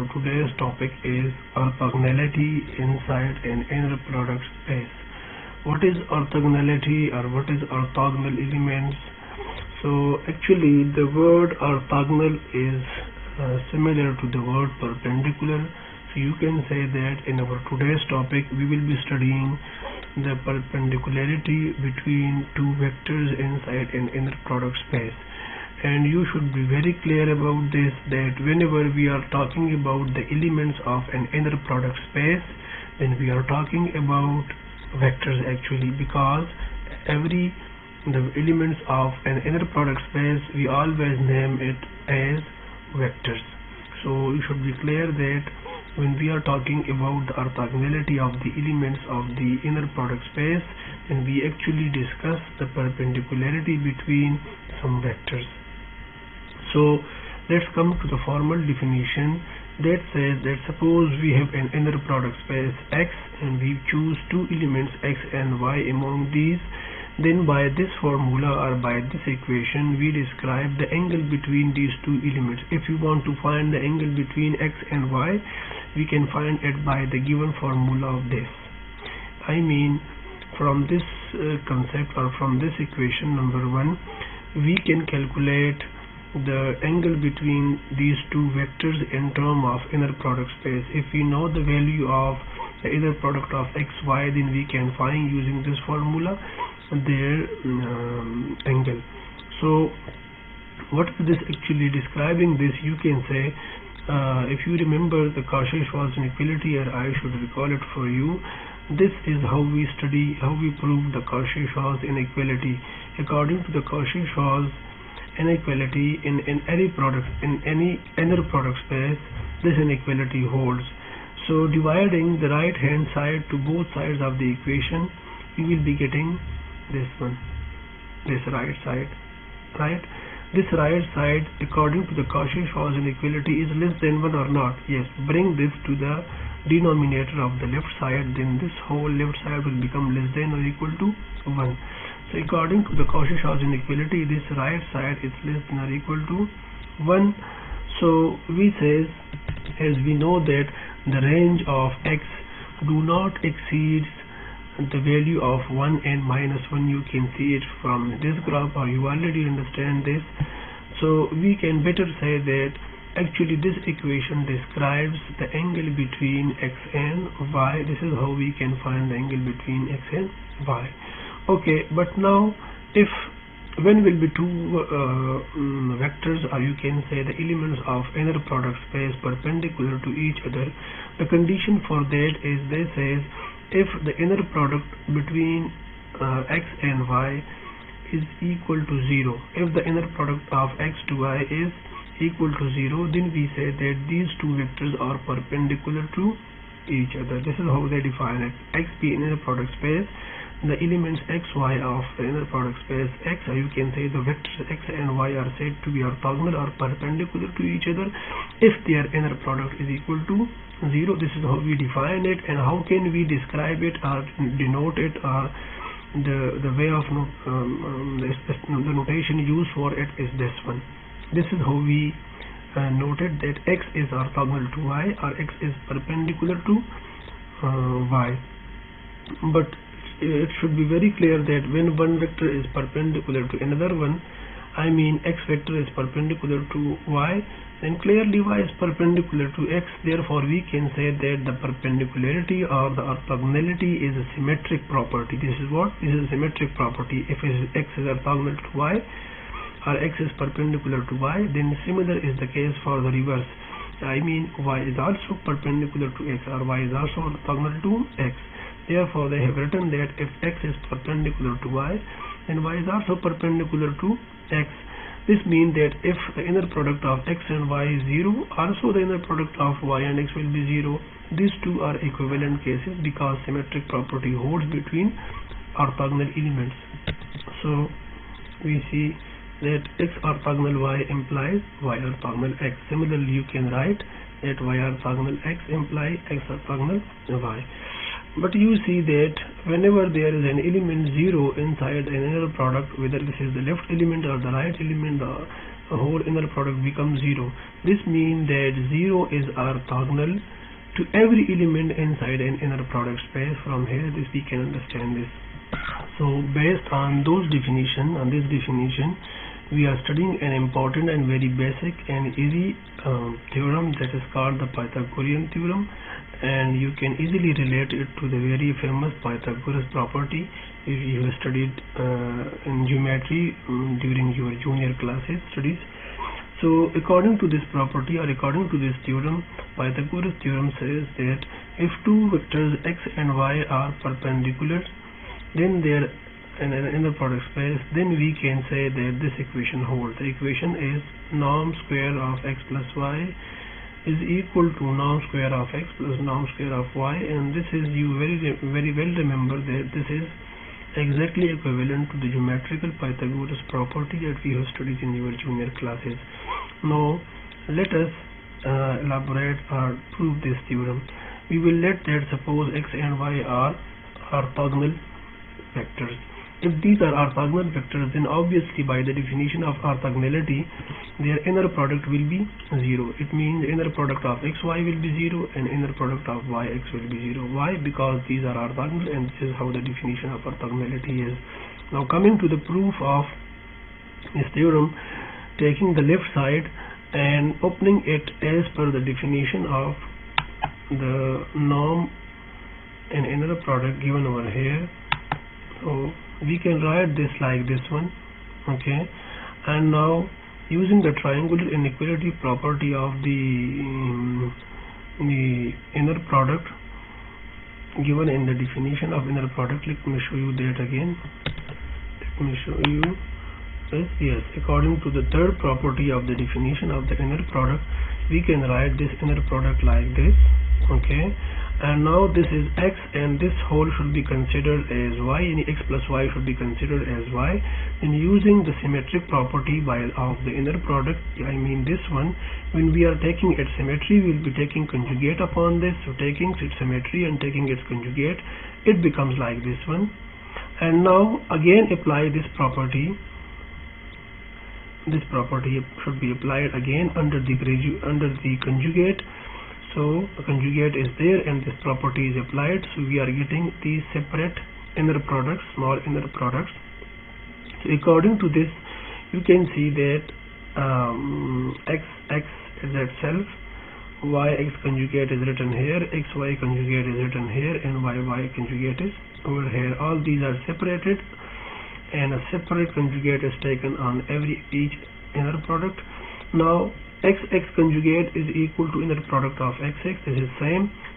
our today's topic is orthogonality inside an inner product space. What is orthogonality or what is orthogonal elements? So actually the word orthogonal is similar to the word perpendicular. So you can say that in our today's topic we will be studying the perpendicularity between two vectors inside an inner product space. And you should be very clear about this, that whenever we are talking about the elements of an inner product space, then we are talking about vectors actually, because the elements of an inner product space we always name it as vectors. So you should be clear that when we are talking about the orthogonality of the elements of the inner product space, then we actually discuss the perpendicularity between some vectors. So let's come to the formal definition that says that suppose we have an inner product space X and we choose two elements X and Y among these, then by this formula or by this equation we describe the angle between these two elements. If you want to find the angle between X and Y, we can find it by the given formula of this. I mean, from this concept or from this equation number 1, we can calculate the angle between these two vectors in terms of inner product space. If we know the value of the inner product of x, y, then we can find using this formula their angle. So what is this actually describing? This you can say, if you remember the Cauchy-Schwarz inequality, or I should recall it for you, this is how we prove the Cauchy-Schwarz inequality. According to the Cauchy-Schwarz inequality in any inner product space, this inequality holds. So dividing the right hand side to both sides of the equation, we will be getting this one, this right side, right? This right side, according to the Cauchy-Schwarz inequality, is less than 1 or not. Yes, bring this to the denominator of the left side, then this whole left side will become less than or equal to 1. So according to the Cauchy-Schwarz inequality, this right side is less than or equal to 1. So we says, as we know that the range of x do not exceed the value of 1 and minus 1. You can see it from this graph, or you already understand this. So we can better say that actually this equation describes the angle between x and y. This is how we can find the angle between x and y. Okay, but now when will be two vectors, or you can say the elements of inner product space perpendicular to each other, the condition for that is, they says, if the inner product between x and y is equal to 0, if the inner product of x to y is equal to 0, then we say that these two vectors are perpendicular to each other. This is how they define it. X be inner product space, the elements x, y of the inner product space x, or you can say the vectors x and y are said to be orthogonal or perpendicular to each other if their inner product is equal to 0. This is how we define it. And how can we describe it or denote it, or the way of the notation used for it is this one. This is how we noted that x is orthogonal to y, or x is perpendicular to y. But it should be very clear that when one vector is perpendicular to another one, I mean x vector is perpendicular to y, then clearly y is perpendicular to x. Therefore we can say that the perpendicularity or the orthogonality is a symmetric property. This is what? This is a symmetric property. If x is orthogonal to y, or x is perpendicular to y, then similar is the case for the reverse. I mean, y is also perpendicular to x, or y is also orthogonal to x. Therefore they have written that if x is perpendicular to y, then y is also perpendicular to x. This means that if the inner product of x and y is 0, also the inner product of y and x will be 0. These two are equivalent cases because symmetric property holds between orthogonal elements. So we see that x orthogonal y implies y orthogonal x. Similarly, you can write that y orthogonal x implies x orthogonal y. But you see that whenever there is an element 0 inside an inner product, whether this is the left element or the right element, whole inner product becomes 0. This means that 0 is orthogonal to every element inside an inner product space. From here we can understand this. So based on this definition, we are studying an important and very basic and easy theorem that is called the Pythagorean theorem, and you can easily relate it to the very famous Pythagoras property if you have studied in geometry during your junior classes studies. So according to this property, or according to this theorem, Pythagoras theorem says that if two vectors x and y are perpendicular, then they are in an inner product space, then we can say that this equation holds. The equation is norm square of x plus y is equal to norm square of x plus norm square of y, and this is, you very well remember that this is exactly equivalent to the geometrical Pythagoras property that we have studied in your junior classes. Now let us elaborate or prove this theorem. We will let that suppose x and y are orthogonal vectors. If these are orthogonal vectors, then obviously by the definition of orthogonality, their inner product will be 0. It means inner product of xy will be 0 and inner product of yx will be 0. Why? Because these are orthogonal, and this is how the definition of orthogonality is. Now coming to the proof of this theorem, taking the left side and opening it as per the definition of the norm and inner product given over here. So we can write this like this one, okay. And now using the triangular inequality property of the inner product given in the definition of inner product, let me show you that again. Let me show you this. Yes, according to the third property of the definition of the inner product, we can write this inner product like this, okay. And now this is x, and this whole should be considered as y, and x plus y should be considered as y. And using the symmetric property of the inner product, I mean this one, when we are taking its symmetry, we will be taking conjugate upon this. So taking its symmetry and taking its conjugate, it becomes like this one. And now again apply this property. This property should be applied again under the conjugate. So the conjugate is there and this property is applied, so we are getting these separate inner products, small inner products. So according to this, you can see that x is itself, yx conjugate is written here, xy conjugate is written here, and yy conjugate is over here. All these are separated, and a separate conjugate is taken on each inner product. Now xx conjugate is equal to inner product of xx. This is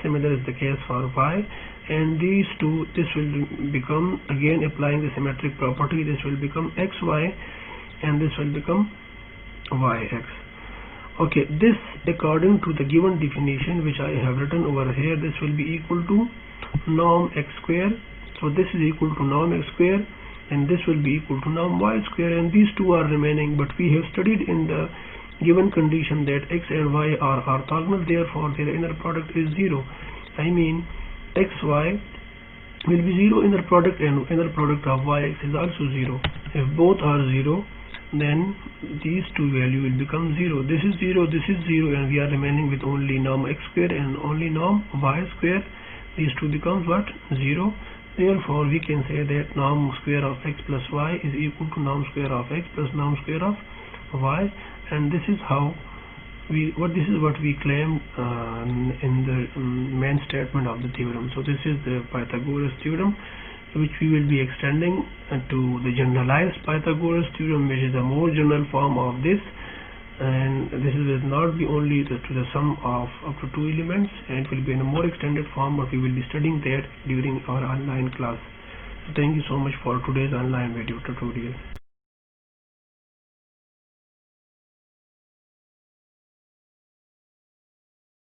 similar is the case for y, and these two, this will become, again applying the symmetric property, this will become xy and this will become yx. Okay, this according to the given definition which I have written over here, this will be equal to norm x square. So this is equal to norm x square, and this will be equal to norm y square, and these two are remaining. But we have studied in the given condition that x and y are orthogonal, therefore their inner product is 0. I mean xy will be 0 inner product, and inner product of yx is also 0. If both are 0, then these two value will become 0. This is 0, this is 0, and we are remaining with only norm x square and only norm y square. These two becomes what? 0. Therefore we can say that norm square of x plus y is equal to norm square of x plus norm square of y, and this is how what we claim in the main statement of the theorem. So this is the Pythagoras theorem, which we will be extending to the generalized Pythagoras theorem, which is a more general form of this, and this will not be only to the sum of up to 2 elements, and it will be in a more extended form, but we will be studying that during our online class. So thank you so much for today's online video tutorial.